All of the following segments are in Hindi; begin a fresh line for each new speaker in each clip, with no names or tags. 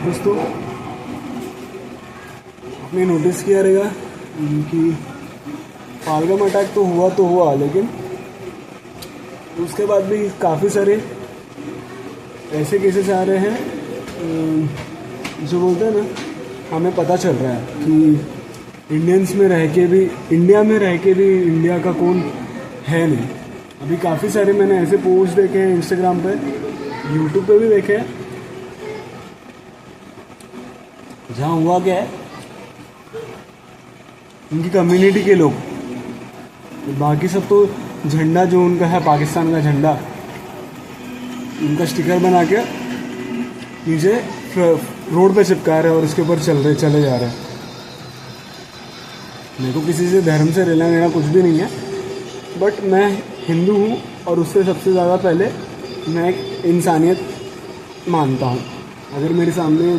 दोस्तों आपने नोटिस किया रहेगा कि पहलगाम अटैक तो हुआ लेकिन उसके बाद भी काफ़ी सारे ऐसे केसेस आ रहे हैं जो बोलते हैं ना, हमें पता चल रहा है कि इंडिया में रह के भी इंडिया का कौन है नहीं। अभी काफ़ी सारे मैंने ऐसे पोस्ट देखे हैं इंस्टाग्राम पे, यूट्यूब पे भी देखे हैं, जहाँ हुआ क्या है, उनकी कम्युनिटी के लोग, बाकी सब तो झंडा जो उनका है पाकिस्तान का झंडा, उनका स्टिकर बना के नीचे रोड पे चिपका रहे हैं और उसके ऊपर चले जा रहे हैं। मेरे को किसी से धर्म से लेना देना कुछ भी नहीं है, बट मैं हिंदू हूँ और उससे सबसे ज़्यादा पहले मैं एक इंसानियत मानता हूँ। अगर मेरे सामने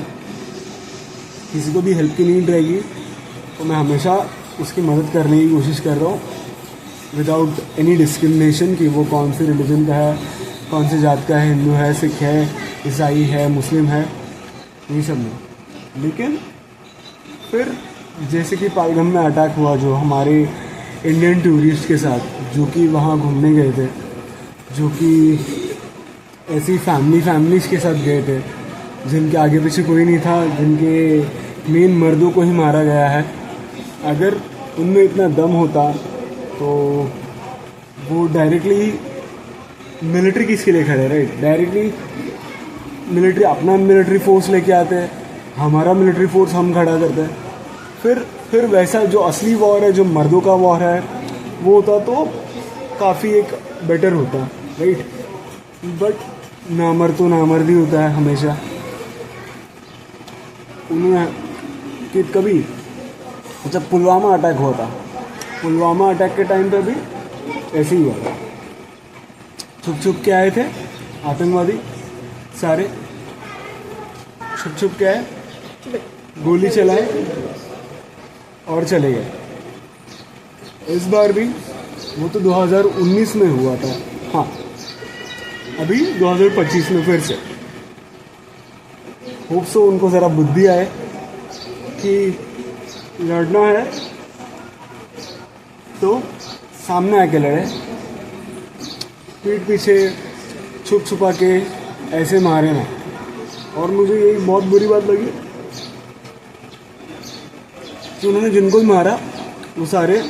किसी को भी हेल्प की नीड रहेगी तो मैं हमेशा उसकी मदद करने की कोशिश कर रहा हूँ, विदाउट एनी डिस्क्रिमिनेशन कि वो कौन से रिलीजन का है, कौन से जात का है, हिंदू है, सिख है, ईसाई है, मुस्लिम है, ये सब नहीं। लेकिन फिर जैसे कि पहलगाम में अटैक हुआ जो हमारे इंडियन टूरिस्ट के साथ, जो कि वहाँ घूमने गए थे, जो कि ऐसी फैमिलीज के साथ गए थे, जिनके आगे पीछे कोई नहीं था, जिनके मेन मर्दों को ही मारा गया है। अगर उनमें इतना दम होता तो वो डायरेक्टली मिलिट्री किसके लिए खड़े, राइट? डायरेक्टली मिलिट्री अपना मिलिट्री फोर्स लेके आते हैं, हमारा मिलिट्री फोर्स हम खड़ा करते हैं। फिर वैसा जो असली वॉर है, जो मर्दों का वॉर है, वो होता तो काफ़ी एक बेटर होता, राइट? बट नामर्द तो नामर्द ही होता है हमेशा। उन्होंने कि कभी जब पुलवामा अटैक हुआ था, पुलवामा अटैक के टाइम पे भी ऐसे ही हुआ था। छुप के आए थे आतंकवादी सारे, छुप के आए, गोली चलाए और चले गए। इस बार भी वो तो 2019 में हुआ था, हाँ, अभी 2025 में फिर से। होप सो उनको ज़रा बुद्धि आए कि लड़ना है तो सामने आके लड़े, पीठ पीछे छुपा के ऐसे मारे ना। और मुझे यही बहुत बुरी बात लगी कि उन्होंने जिनको भी मारा वो सारे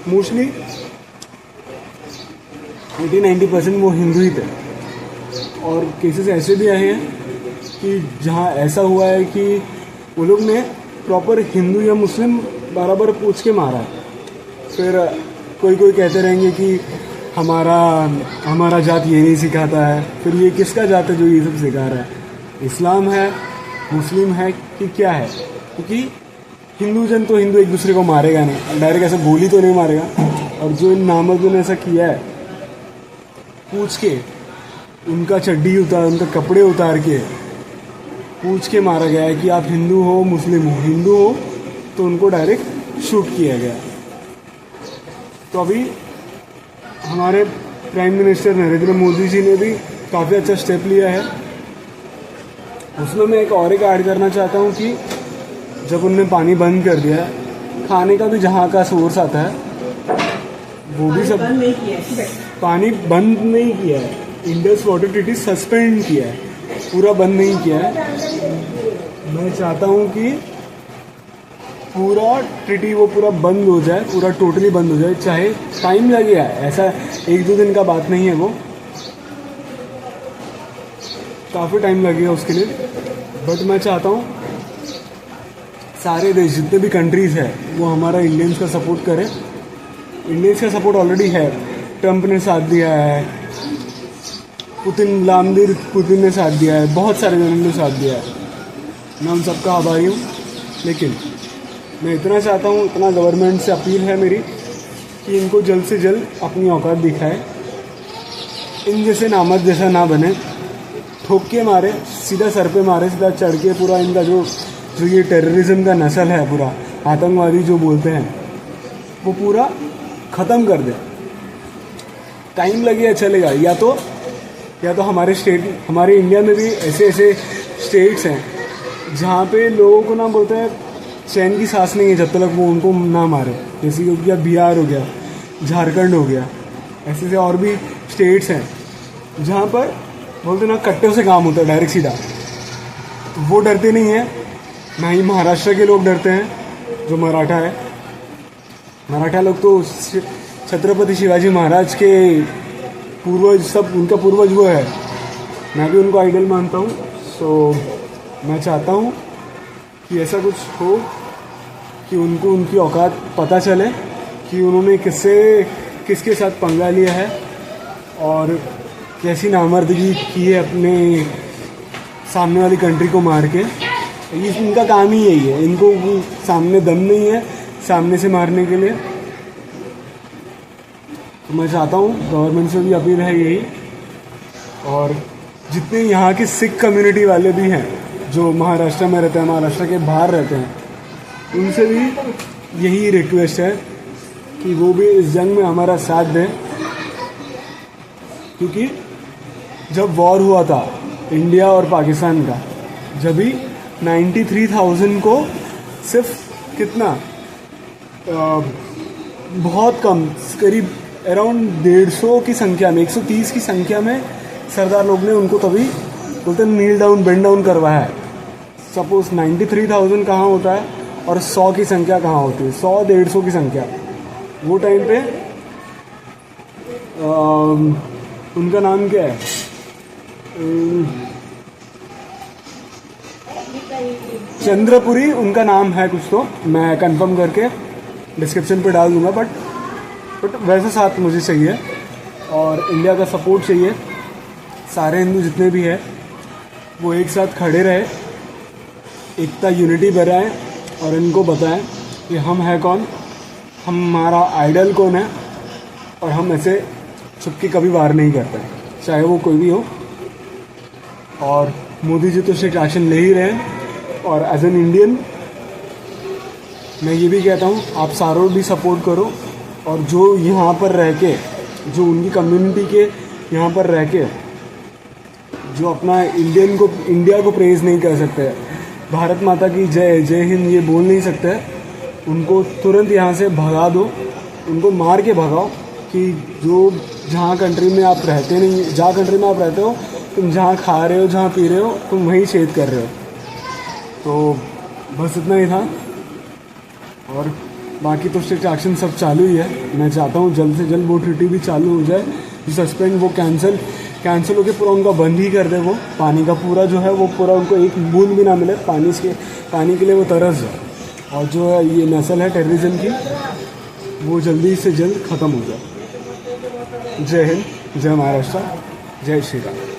मोस्टली 80-90% वो हिंदू ही थे। और केसेस ऐसे भी आए हैं कि जहाँ ऐसा हुआ है कि वो लोग ने प्रॉपर हिंदू या मुस्लिम बराबर पूछ के मारा है। फिर कोई कहते रहेंगे कि हमारा जात ये नहीं सिखाता है। फिर ये किसका जात है जो ये सब सिखा रहा है? इस्लाम है, मुस्लिम है कि क्या है? क्योंकि हिंदू जन तो हिंदू एक दूसरे को मारेगा नहीं, डायरेक्ट ऐसा गोली तो नहीं मारेगा। और जो इन नामर्दों ने ऐसा किया है, पूछ के उनका चड्डी उनका कपड़े उतार के पूछ के मारा गया है कि आप हिंदू हो, मुस्लिम हो। हिंदू हो तो उनको डायरेक्ट शूट किया गया। तो अभी हमारे प्राइम मिनिस्टर नरेंद्र मोदी जी ने भी काफ़ी अच्छा स्टेप लिया है। उसमें मैं एक ऐड करना चाहता हूँ कि जब उनने पानी बंद कर दिया है, खाने का भी जहाँ का सोर्स आता है वो भी सब पानी बंद नहीं किया है। इंडस वाटर ट्रीटी सस्पेंड किया है, पूरा बंद नहीं किया है। मैं चाहता हूँ कि पूरा ट्रीटी वो पूरा बंद हो जाए, पूरा टोटली बंद हो जाए। चाहे टाइम लगेगा, ऐसा 1-2 दिन का बात नहीं है, वो काफ़ी टाइम लगेगा उसके लिए। बट मैं चाहता हूँ सारे देश जितने भी कंट्रीज़ है वो हमारा इंडियंस का सपोर्ट करें। इंडियंस का सपोर्ट ऑलरेडी है, ट्रंप ने साथ दिया है, व्लादिमीर पुतिन ने साथ दिया है, बहुत सारे जनों ने साथ दिया है। मैं उन सबका आभारी हूँ। लेकिन मैं इतना चाहता हूँ, इतना गवर्नमेंट से अपील है मेरी कि इनको जल्द से जल्द अपनी औकात दिखाए। इन जैसे नामर्द जैसा ना बने, ठोक के मारे, सीधा सर पे मारे, सीधा चढ़ के पूरा इनका जो ये टेररिज्म का नस्ल है, पूरा आतंकवादी जो बोलते हैं, वो पूरा ख़त्म कर दे। टाइम लगे या चलेगा, या तो हमारे इंडिया में भी ऐसे स्टेट्स हैं जहाँ पे लोगों को ना बोलते हैं चैन की सांस नहीं है जब तक वो उनको ना मारे। जैसे कि क्या बिहार हो गया, झारखंड हो गया, ऐसे से और भी स्टेट्स हैं जहाँ पर बोलते ना कट्टों से काम होता है डायरेक्ट सीधा। तो वो डरते नहीं हैं, ना ही महाराष्ट्र के लोग डरते हैं जो मराठा है। मराठा लोग तो छत्रपति शिवाजी महाराज के पूर्वज, सब उनका पूर्वज वो है। मैं भी उनको आइडल मानता हूँ। सो मैं चाहता हूँ कि ऐसा कुछ हो कि उनको उनकी औकात पता चले कि उन्होंने किसके साथ पंगा लिया है और कैसी नामर्दगी की है अपने सामने वाली कंट्री को मार के। इनका काम ही यही है, इनको सामने दम नहीं है सामने से मारने के लिए। तो मैं चाहता हूँ गवर्नमेंट से भी अपील है यही, और जितने यहाँ के सिख कम्युनिटी वाले भी हैं जो महाराष्ट्र में रहते हैं, महाराष्ट्र के बाहर रहते हैं, उनसे भी यही रिक्वेस्ट है कि वो भी इस जंग में हमारा साथ दें। क्योंकि जब वॉर हुआ था इंडिया और पाकिस्तान का, जब भी 93,000 को सिर्फ कितना बहुत कम, करीब अराउंड 150 की संख्या में, 130 की संख्या में सरदार लोग ने उनको तभी बोलते नील डाउन, बेंड डाउन करवाया है। सपोज 93,000 कहाँ होता है और 100 की संख्या कहाँ होती है, 100-150 की संख्या। वो टाइम पे उनका नाम क्या है, चंद्रपुरी उनका नाम है कुछ, तो मैं कंफर्म करके डिस्क्रिप्शन पे डाल दूंगा। बट वैसा साथ मुझे चाहिए और इंडिया का सपोर्ट चाहिए। सारे हिंदू जितने भी हैं वो एक साथ खड़े रहे, एकता यूनिटी बनाए और इनको बताएं कि हम है कौन, हमारा आइडल कौन है, और हम ऐसे छुप के कभी वार नहीं करते, चाहे वो कोई भी हो। और मोदी जी तो स्ट्रिक्ट एक्शन ले ही रहे हैं, और एज एन इंडियन मैं ये भी कहता हूँ आप सारों भी सपोर्ट करो। और जो यहाँ पर रह के, जो उनकी कम्युनिटी के यहाँ पर रह के जो अपना इंडिया को प्रेज़ नहीं कर सकते, भारत माता की जय, जय हिंद ये बोल नहीं सकते, उनको तुरंत यहाँ से भगा दो, उनको मार के भगाओ। कि जो जहाँ कंट्री में आप रहते नहीं, जहाँ कंट्री में आप रहते हो, तुम जहाँ खा रहे हो, जहाँ पी रहे हो, तुम वहीं छेद कर रहे हो। तो बस इतना ही था, और बाकी तो स्ट्रिक्ट एक्शन सब चालू ही है। मैं चाहता हूँ जल्द से जल्द वो ट्रीटी भी चालू हो जाए, जो सस्पेंड वो कैंसिल होकर पूरा उनका बंद ही कर दे। वो पानी का पूरा जो है वो पूरा उनको एक बूंद भी ना मिले, पानी के लिए वो तरस जाए। और जो है ये नस्ल है टेररिज्म की, वो जल्दी से जल्द ख़त्म हो जाए। जय हिंद, जय महाराष्ट्र, जय श्री राम।